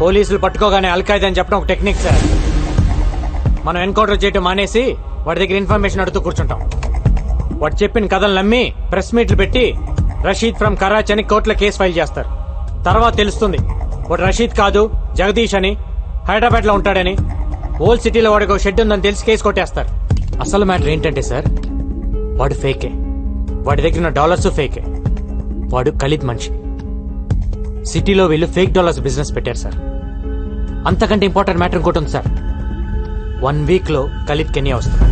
పోలీసులు పట్టుకోగానే అల్ఖైదా అని చెప్పడం ఒక టెక్నిక్ సార్. మనం ఎన్కౌంటర్ చేయడం మానేసి వాడి దగ్గర ఇన్ఫర్మేషన్ అడుగుతూ కూర్చుంటాం. వాడు చెప్పిన కథలు నమ్మి ప్రెస్ మీట్లు పెట్టి రషీద్ ఫ్రమ్ కరాచీ అని కోర్టులో కేసు ఫైల్ చేస్తారు. తర్వాత తెలుస్తుంది వాడు రషీద్ కాదు, జగదీష్ అని, హైదరాబాద్ లో ఉంటాడని. ఓల్డ్ సిటీలో వాడికి ఒక షెడ్ ఉందని తెలిసి కేసు కొట్టేస్తారు. అసలు మ్యాటర్ ఏంటంటే సార్, వాడు ఫేకే. వాడి దగ్గర ఉన్న డాలర్స్ ఫేకే. వాడు ఖలీద్ మనిషి. సిటీలో వీళ్ళు ఫేక్ డాలర్స్ బిజినెస్ పెట్టారు సార్. అంతకంటే ఇంపార్టెంట్ మ్యాటర్ ఇంకోటి ఉంది సార్. 1 వీక్ లో ఖలీద్ కెన్యా వస్తుంది.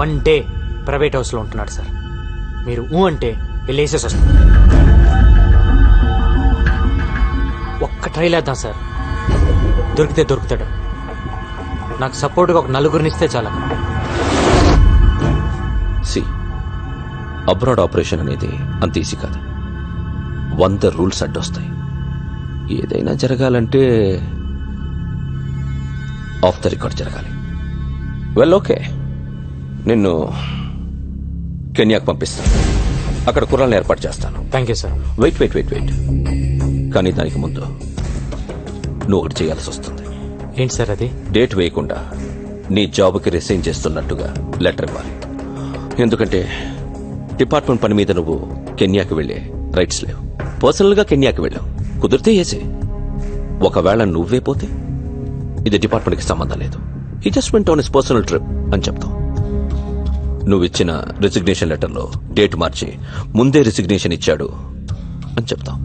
1 డే ప్రైవేట్ హౌస్ లో ఉంటున్నాడు సార్. మీరు అంటే వెళ్ళేసేసి వస్తుంది. ఒక్క ట్రైల్ వేద్దాం సార్, దొరికితే దొరుకుతాడు. నాకు సపోర్ట్గా ఒక 4 ఇస్తే చాలా. అబ్రాడ్ ఆపరేషన్ అనేది అంత ఈజీ కాదు. 100 రూల్స్ అడ్డొస్తాయి. ఏదైనా జరగాలంటే ఆఫ్ ద రికార్డ్ జరగాలి. వెల్ ఓకే, నిన్ను కెన్యాకు పంపిస్తాను. అక్కడ కుర్రాలను ఏర్పాటు చేస్తాను. Thank you sir. వెయిట్. కానీ దానికి ముందు నువ్వు ఒకటి చేయాల్సి వస్తుంది. ఏంటి సార్ అది? డేట్ వేయకుండా నీ జాబ్కి రిసైన్ చేస్తున్నట్టుగా లెటర్ ఇవ్వాలి. ఎందుకంటే డిపార్ట్మెంట్ పని మీద నువ్వు కెన్యాకి వెళ్లే రైట్స్ లేవు. పర్సనల్ గా కెన్యాకి వెళ్ళావు, కుదిరితే ఏసే. ఒకవేళ నువ్వే పోతే ఇది డిపార్ట్మెంట్ కి సంబంధం లేదు. He just went on his personal trip అని చెప్తావు. నువ్వు ఇచ్చిన రిజిగ్నేషన్ లెటర్లో డేట్ మార్చి ముందే రిజిగ్నేషన్ ఇచ్చాడు అని చెప్తావు.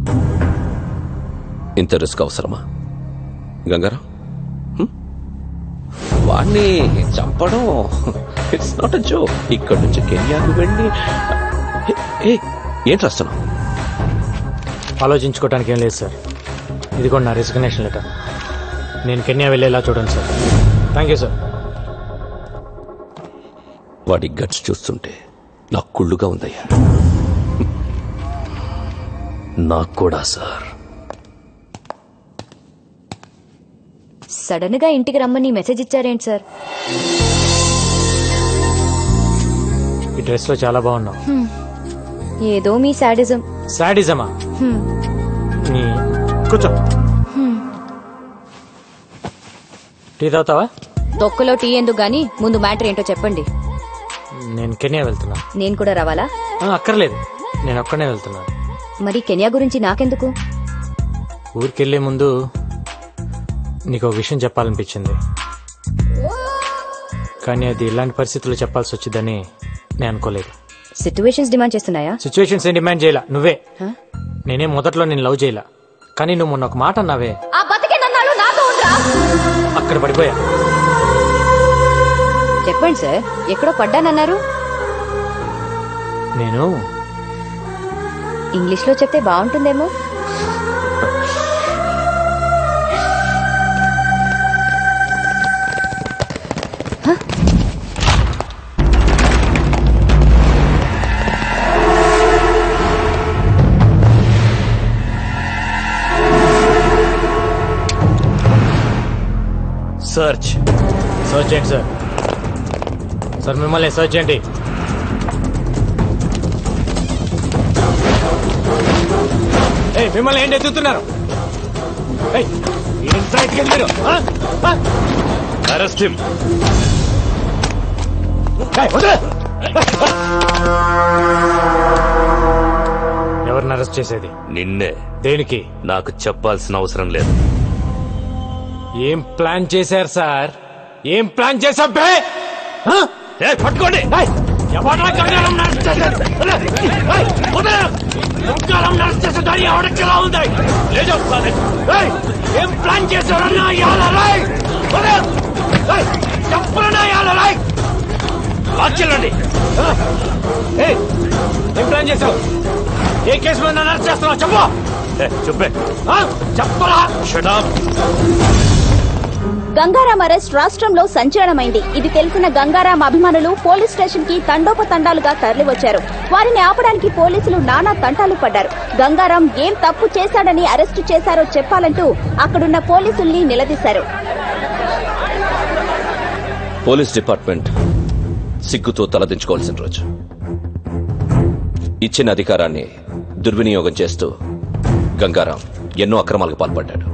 ఇంత రిస్క్ అవసరమా గంగారాం? వాణ్ణి చంపడం ఇట్స్ నాట్ అ జోక్. ఇక్కడి నుంచి కెన్యాకు వెళ్ళి ఏంటి రాస్తున్నావు? ఆలోచించుకోవడానికి ఏం లేదు సార్. ఇది కూడా నా రిజిగ్నేషన్ లెటర్. నేను కెన్యా వెళ్ళేలా చూడండి సార్. Thank you sir. వాడి గట్స్ చూస్తుంటే నాకు కుళ్ళుగా ఉందయ్యా. నాకు కూడా సార్. సడన్ గా ఇంటికి రమ్మని మెసేజ్ ఇచ్చారేంటి సార్? ఈ డ్రెస్ లో చాలా బాగున్నావు. ఏదో మీ సాడిజం. సాడిజమా? కూర్చో. టీ తాగుతావా? తొక్కలో టీ ఎందుకు గానీ ముందు మ్యాటర్ ఏంటో చెప్పండి. నేను కెన్యా వెళ్తున్నా. నేను కూడా రావాలా? అక్కర్లేదు, నేను ఒక్కనే వెళ్తున్నాను. మరి కెన్యా గురించి నాకెందుకు? ఊరికెళ్లే ముందు నీకు ఒక విషయం చెప్పాలనిపించింది. కానీ అది ఇలాంటి పరిస్థితుల్లో చెప్పాల్సి వచ్చిందని నేను అనుకోలేదు. సిచ్యువేషన్స్ డిమాండ్ చేస్తున్నాయా? సిచ్యువేషన్స్ ఏం డిమాండ్ చేయలా. నువ్వే. నేనే మొదట్లో నేను లవ్ చేయలా, కానీ నువ్వు మొన్న ఒక మాట అన్నావే, అక్కడ పడిపోయా. చెప్పండి సార్, ఎక్కడో పడ్డానన్నారు. నేను ఇంగ్లీష్ లో చెప్తే బాగుంటుందేమో. సర్చ్ చేయండి సార్. సార్ మిమ్మల్ని సర్చ్ చేయండి. మిమ్మల్ని ఏంటి ఎత్తుతున్నారు? Arrest him. ఎవరిని అరెస్ట్ చేసేది? నిన్నే. దేనికి? నాకు చెప్పాల్సిన అవసరం లేదు. ఏం ప్లాన్ చేశారు సార్? ఏం ప్లాన్ చేశా? పట్టుకోండి. ఏం ప్లాన్ చేశారు? ఏం ప్లాన్ చేశావు? ఏ కేసు మీద నన్ను అరెస్ట్ చేస్తున్నావు? చెప్పు. చెప్పే. చెప్పరా? Shut up. గంగారాం అరెస్ట్ రాష్ట్రంలో సంచలనమైంది. ఇది తెలిసిన గంగారాం అభిమానులు పోలీస్ స్టేషన్ కి తండోపతండాలుగా తరలివచ్చారు. వారిని ఆపడానికి పోలీసులు నానా తంటాలు పడ్డారు. గంగారాం ఏం తప్పు చేశాడని అరెస్టు చేశారో చెప్పాలంటూ అక్కడున్న పోలీసుల్ని నిలదీశారు. పోలీస్ డిపార్ట్మెంట్ సిగ్గుతో తలదించుకోవాల్సిన రోజు. ఇచ్చిన అధికారాన్ని దుర్వినియోగం చేస్తూ గంగారాం ఎన్నో అక్రమాలకు పాల్పడ్డాడు.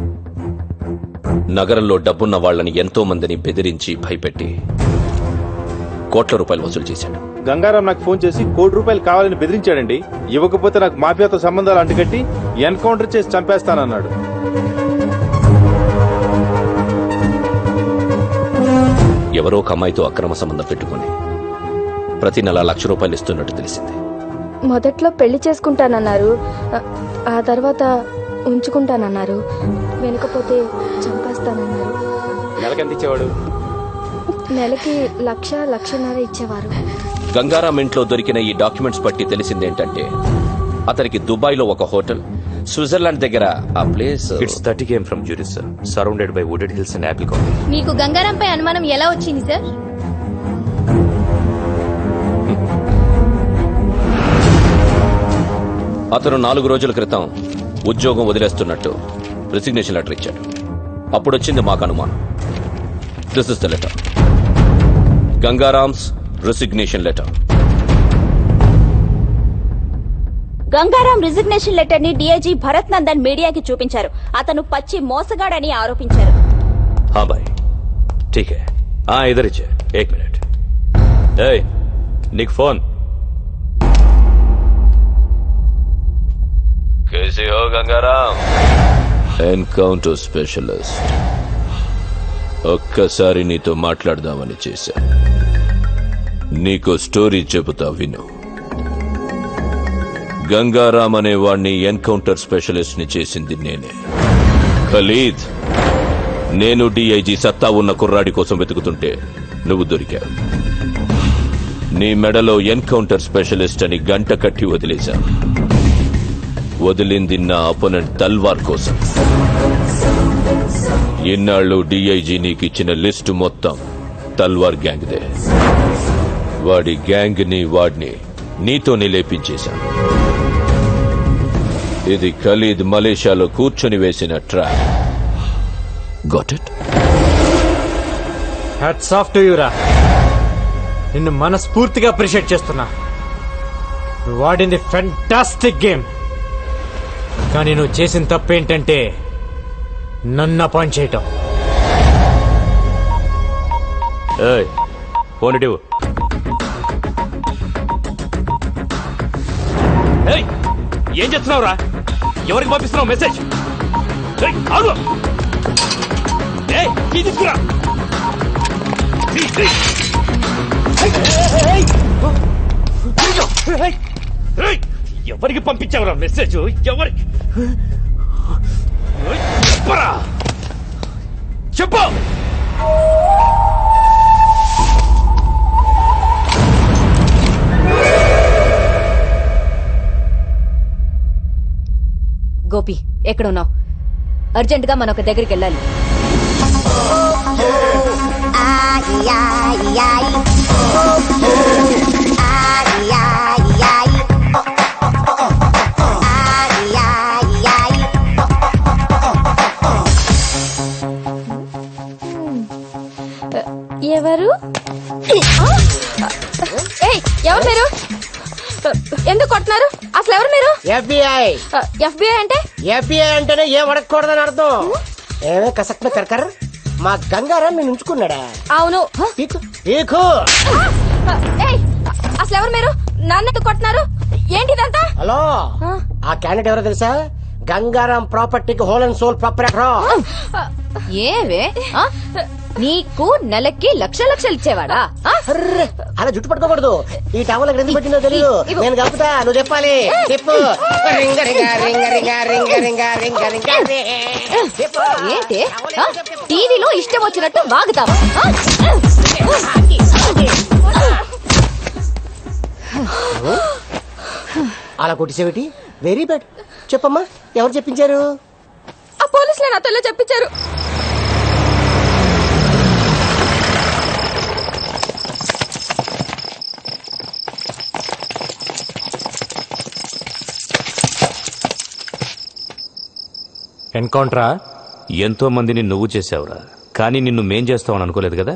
నగరంలో డబ్బున్న వాళ్ళని ఎంతో మందిని బెదిరించి భయపెట్టి కోట్ల రూపాయలు వసూలు చేశాడు. గంగారాం నాకు ఫోన్ చేసి ₹1,00,00,000 కావాలని బెదిరించాడండి. ఇవ్వకపోతే నాకు మాఫియాతో సంబంధాలు అంటుకట్టి ఎన్కౌంటర్ చేసి చంపేస్తానన్నాడు. ఎవరో ఒక అమ్మాయితో అక్రమ సంబంధం పెట్టుకుని ప్రతి నెల ₹1,00,000 ఇస్తున్నట్టు తెలిసింది. మొదట్లో పెళ్లి చేసుకుంటానన్నారు, ఆ తర్వాత ఉంచుకుంటానన్నారు, వెనుకపోతే చంపేస్తానన్నారు. నెలకెంత ఇచ్చేవాడు? నెలకి 1,00,000-1,50,000 ఇచ్చేవారు. గంగారాం ఇంట్లో దొరికిన ఈ డాక్యుమెంట్స్ బట్టి తెలిసిందేంటంటే అతనికి దుబాయ్లో ఒక హోటల్, స్విట్జర్లాండ్ దగ్గర ఆ place. It's 30 km from Zurich sir, surrounded by wooded hills and apple colony. మీకు గంగారాంపై అనుమానం ఎలా వచ్చింది సార్? అతను 4 రోజుల క్రితం ఉద్యోగం వదిలేస్తున్నట్టు రిసిగ్నేషన్ లెటర్ ఇచ్చాడు. అప్పుడొచ్చింది మాకు అనుమానం. This is the letter, Gangaram's resignation letter. Gangaram resignation letter ని డీఐజీ భరత్ నందన్ మీడియాకి చూపించారు. అతను పచ్చి మోసగాడని ఆరోపించారు. हाँ भाई ठीक है, हाँ इधर ही 1 मिनट. ఏయ్ నీకు ఫోన్. कैसे हो गंगाराम? Encounter specialist. ఒక్కసారి నీతో మాట్లాడదామని చేశా. నీకో స్టోరీ చెబుతా విను. గంగారాం అనే వాణ్ణి ఎన్కౌంటర్ స్పెషలిస్ట్ ని చేసింది నేనే. ఖలీద్, నేను డిఐజీ సత్తా ఉన్న కుర్రాడి కోసం వెతుకుతుంటే నువ్వు దొరికావు. నీ మెడలో ఎన్కౌంటర్ స్పెషలిస్ట్ అని గంట కట్టి వదిలేశా. వదిలింది నా అపోనెంట్ తల్వార్ కోసం. ఇన్నాళ్ళు డిఐజీ నీకిచ్చిన లిస్టు మొత్తం తల్వార్ గ్యాంగ్దే. వాడి గ్యాంగ్ ని వాడిని నీతోనే లేపించేశాను. ఇది ఖలీద్ మలేషియాలో కూర్చొని వేసిన trap. Got it? Hats off to you రా. నిన్ను మనస్ఫూర్తిగా అప్రిషియేట్ చేస్తున్నా. నువ్వు వాడింది ఫెంటాస్టిక్ గేమ్. కానీ నువ్వు చేసిన తప్పేంటంటే నన్ను అపాయింట్ చేయటం. ఏయ్ ఫోన్ ఇటు. ఏయ్ ఏం చేస్తున్నావురా? ఎవరికి పంపిస్తున్నావు మెసేజ్? ఏయ్ ఆగు. ఏయ్ కీ తీసుకురా. ఎవరికి పంపించావురా మెసేజ్? ఎవరికి చెప్పరా? చెప్పు. గోపి, ఎక్కడున్నావు? అర్జెంట్ గా మనం ఒక దగ్గరికి వెళ్ళాలి. ఎవరు? ఎవరు మీరు? ఎందుకు కొడుతున్నారు? అసలు ఎవరు మీరు? FBI. FBI అంటే? FBI అంటేనే ఏం అడగకూడదని అర్థం. ఏమే కసక్న కరకర్, మా గంగారాం నేను ఉంచుకున్నాడా? అవును. అసలు ఎవరు మీరు? నన్ను ఎందుకు కొడుతున్నారు? ఏంటిదంతా? హలో, ఆ క్యాండిడేట్ ఎవరో తెలుసా? గంగారాం ప్రాపర్టీకి హోల్ అండ్ సోల్ ప్రాపరేటర్. ఏవే నీకు నెలకి లక్షలు ఇచ్చేవాడా? అలా జుట్టు పట్టుకోకూడదు. ఈ టవల్ ఎక్కడ పెట్టిందో తెలియదు. నేను కలుపుతా, నువ్వు చెప్పాలి. చెప్పు. రింగ రింగ రింగ రింగ రింగ రింగ రింగ రింగ. ఏంటి టీవీలో ఇష్టం వచ్చినట్టు వాగుతావా? అలా కొట్టిసేవిటి? Very bad. చెప్పమ్మా, ఎవరు చెప్పించారు? ఆ పోలీసులు నాతో చెప్పించారు. ఎన్కౌంటరా? ఎంతో మందిని నువ్వు చేసావురా, కానీ నిన్ను మేం చేస్తావని అనుకోలేదు కదా.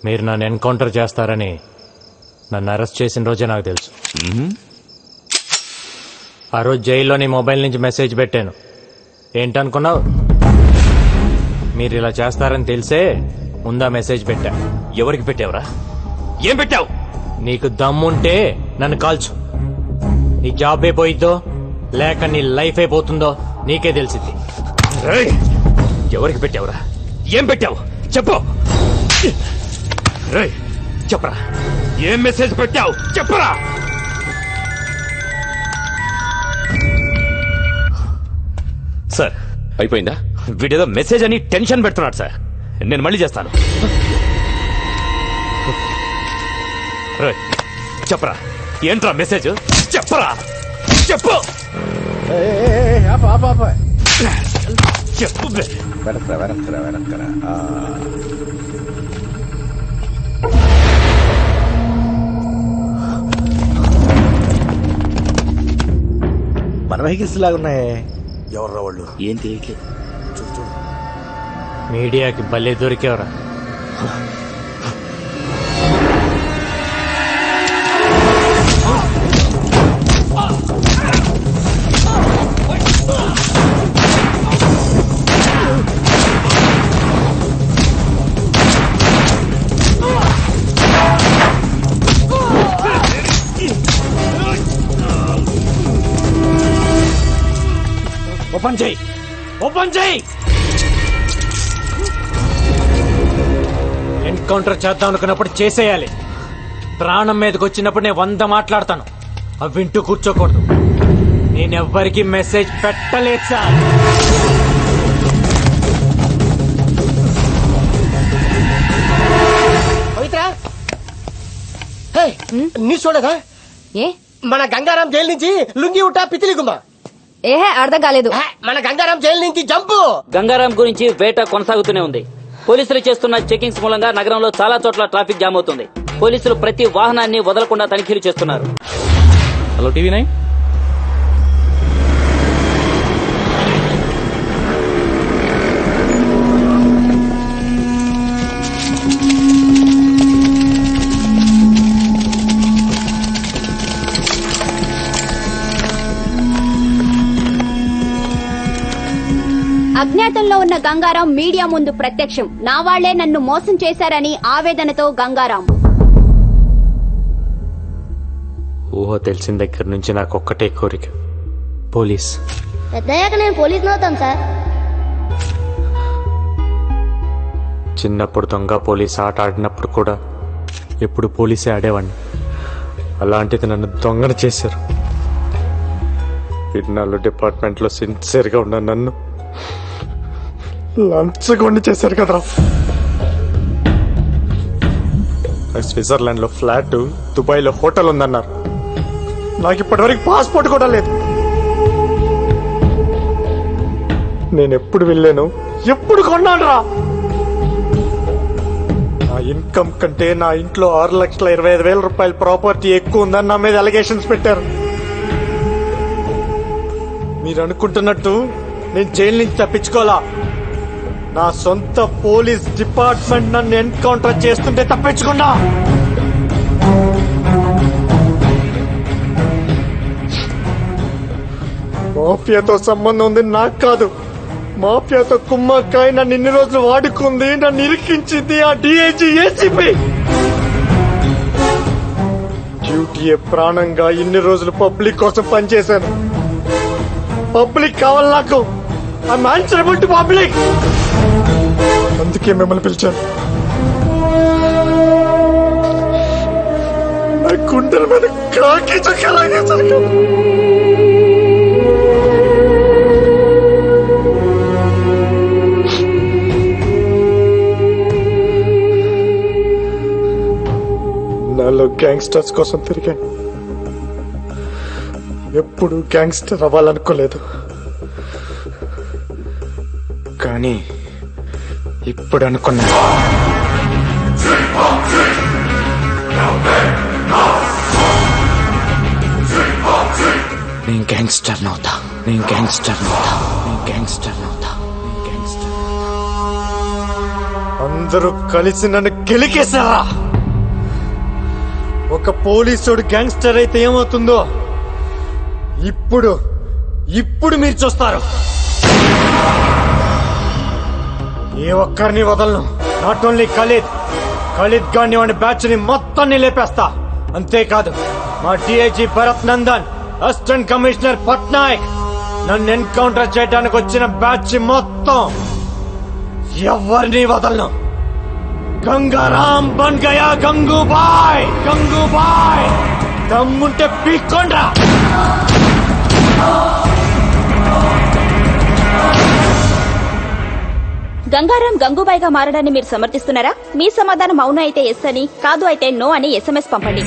మీరు నన్ను ఎన్కౌంటర్ చేస్తారని నన్ను అరెస్ట్ చేసిన రోజే నాకు తెలుసు. ఆ రోజు జైల్లో నీ మొబైల్ నుంచి మెసేజ్ పెట్టాను. ఏంటనుకున్నావు? మీరు ఇలా చేస్తారని తెలిసే ముందా మెసేజ్ పెట్టా. ఎవరికి పెట్టావురా? ఏం పెట్టావు? నీకు దమ్ముంటే నన్ను కాల్చు. నీ జాబ్ అయిపోయిద్దో లేక నీ లైఫ్ అయిపోతుందో నీకే తెలిసింది. ఎవరికి పెట్టావురా? ఏం పెట్టావు చెప్పు. చెప్పరా, ఏం మెసేజ్ పెట్టావు చెప్పరా. సార్ అయిపోయిందా? వీడేదో మెసేజ్ అని టెన్షన్ పెడుతున్నాడు సార్. నేను మళ్ళీ చేస్తాను. చెప్పరా, ఏంట్రా మెసేజ్ చెప్పరా, చెప్పు చెప్పు. మన వెహికల్స్ లాగా ఉన్నాయే. ఎవర్రా వాళ్ళు? ఏం తెలియట్లేదు. మీడియాకి భలే దొరికేవరా. ఓపెన్ చేయి, ఓపెన్ చేయి. ఎన్కౌంటర్ చేద్దాం అనుకున్నప్పుడు చేసేయాలి. ప్రాణం మీదకి వచ్చినప్పుడు నేను 100 మాట్లాడతాను. అవి వింటూ కూర్చోకూడదు. నేనెవ్వరికి మెసేజ్ పెట్టలేదు సార్. న్యూస్ చూడదా? ఏ మన గంగారాం జైలు నుంచి లుంగి ఉట్టా పితిలి గుమ్మా. ఏహే అర్థం కాలేదు. మన గంగారాం జైలు నుంచి జంపు. గంగారాం గురించి వేట కొనసాగుతూనే ఉంది. పోలీసులు చేస్తున్న చెకింగ్స్ మూలంగా నగరంలో చాలా చోట్ల ట్రాఫిక్ జామ్ అవుతుంది. పోలీసులు ప్రతి వాహనాన్ని వదలకుండా తనిఖీలు చేస్తున్నారు. Hello TV9. అజ్ఞాతంలో ఉన్న గంగారాం మీడియా ముందు ప్రత్యక్షం. నా వాళ్లే నన్ను మోసం చేశారని ఆవేదనతో గంగారాం. ఊహ తెలిసిన దగ్గర నుంచి నాకు ఒక్కటే కోరిక, పోలీస్. పెద్దయ్యాక నేను పోలీస్ అవుతాను సార్. చిన్నప్పుడు దొంగ పోలీస్ ఆట ఆడినప్పుడు కూడా ఎప్పుడు పోలీసే ఆడేవాడిని. అలాంటిది నన్ను దొంగను చేశారు. ఇన్నాళ్ళు డిపార్ట్మెంట్లో సిన్సియర్గా ఉన్న నన్ను లంచగొండి చేశారు కదరా. స్విట్జర్లాండ్ లో ఫ్లాట్, దుబాయ్ లో హోటల్ ఉందన్నారు. నాకు ఇప్పటివరకు పాస్పోర్ట్ కూడా లేదు. నేను ఎప్పుడు వెళ్ళాను, ఎప్పుడు కొన్నాను రా. నా ఇన్కమ్ కంటే నా ఇంట్లో 6,25,000 రూపాయల ప్రాపర్టీ ఎక్కువ ఉందని నా మీద అలిగేషన్స్ పెట్టారు. మీరు అనుకుంటున్నట్టు నేను జైలు నుంచి తప్పించుకోవాలా. నా సొంత పోలీస్ డిపార్ట్మెంట్ నన్ను ఎన్కౌంటర్ చేస్తుంటే తప్పించుకున్నా. మాఫియాతో సంబంధం ఉంది నాకు కాదు. మాఫియాతో కుమ్మక్కాయ నన్ను ఇన్ని రోజులు వాడుకుంది, నన్ను ఇరికించింది ఆ డిఐజీ ఏసీపీ. డ్యూటీయే ప్రాణంగా ఇన్ని రోజులు పబ్లిక్ కోసం పనిచేశాను. పబ్లిక్ కావాలి నాకు. I'm answerable to public. అందుకే మిమ్మల్ని పిలిచాను. నా గుండెల మీద కాకి చక్కలాగేసరికి నాలో గ్యాంగ్స్టర్స్ కోసం తిరిగాను. ఎప్పుడు గ్యాంగ్స్టర్ అవ్వాలనుకోలేదు. కానీ ఇప్పుడు అనుకున్నా. నేను గ్యాంగ్స్టర్ నవుతా, నేను గ్యాంగ్స్టర్ నవుతా, నేను గ్యాంగ్స్టర్ నవుతా, నేను గ్యాంగ్స్టర్. అందరూ కలిసి నన్ను గెలికేశారా. ఒక పోలీసుడు గ్యాంగ్స్టర్ అయితే ఏమవుతుందో ఇప్పుడు మీరు చూస్తారు. ఏ ఒక్కరిని వదలను. నాట్ ఓన్లీ ఖలీద్ గాని వాడి బ్యాచ్ ని మొత్తాన్ని లేపేస్తా. అంతేకాదు మా DIG Bharat Nandan, assistant commissioner Patnaik, నన్ను ఎన్కౌంటర్ చేయడానికి వచ్చిన బ్యాచ్ మొత్తం ఎవరిని వదలను. గంగారాం బన్ గయా గంగూబాయ్. దమ్ముంటే పీక్కొండ్రా. గంగారాం గంగూబాయ్గా మారడాన్ని మీరు సమర్థిస్తున్నారా? మీ సమాధానం అవును అయితే ఎస్ అని, కాదు అయితే నో అని SMS పంపండి.